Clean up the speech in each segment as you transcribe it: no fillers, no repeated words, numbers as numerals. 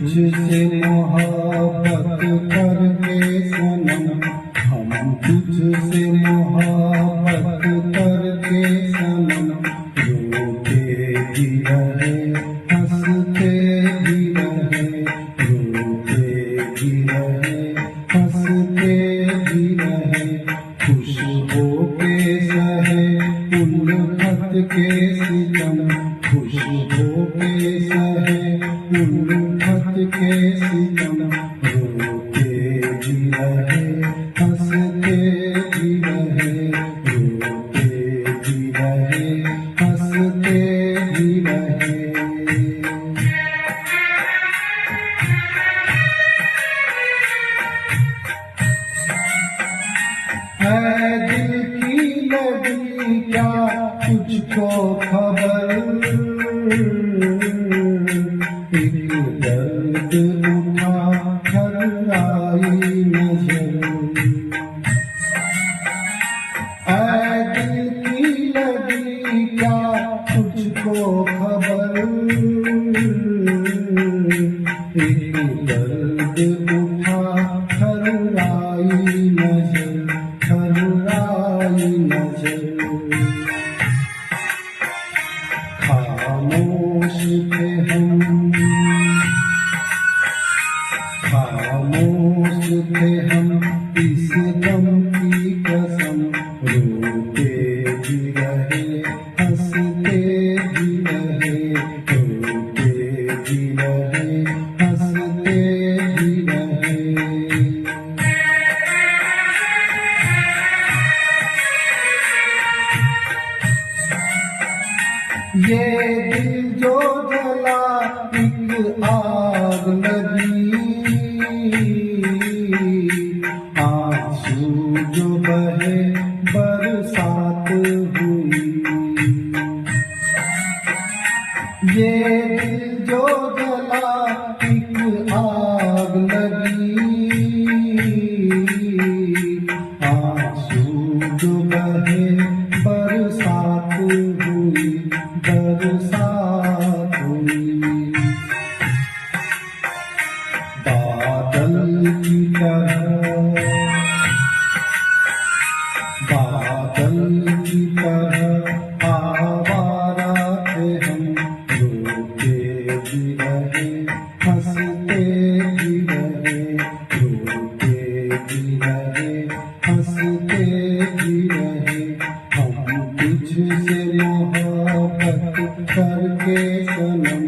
तुझसे मोहब्बत करके सनम, हम तुझसे मोहब्बत करके सनम, रोते भी रहे हंसते भी रहे, रोते भी रहे हंसते भी रहे, खुश होके सहे उल्फत के सितम, खुश होके सहे उल्फत के सितम, रोते भी रहे हंसते भी रहे, रोते भी रहे हंसते भी रहे। है दिल की लगी क्या तुझको खबर, एक दर्द उठा कर आई नजर, है दिल की लगी क्या तुझको खबर, एक दर्द उठा कर आई नजर, खामोश थे हम, खामोश थे हम इस दम की कसम, रोते भी रहे हंसते भी रहे, रोते भी रहे हंसते भी रहे। ये दिल जो जला एक आग लगी, आंसू जो बहे बरसात हुई, ये दिल जो जला एक आग लगी, आंसू जो बहे बरसात हुई, बरसात हुई। बादल की तरह, बादल की तरह आवारा थे हम, रोते भी रहे हंसते भी रहे, रोते भी रहे हंसते भी रहे, हम तुझसे मोहब्बत करके सनम,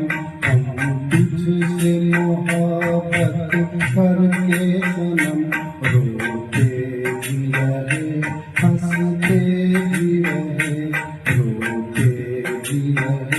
हम तुझसे मोहब्बत करके सनम, रोते भी रहे हंसते भी रहे, रोते भी रहे।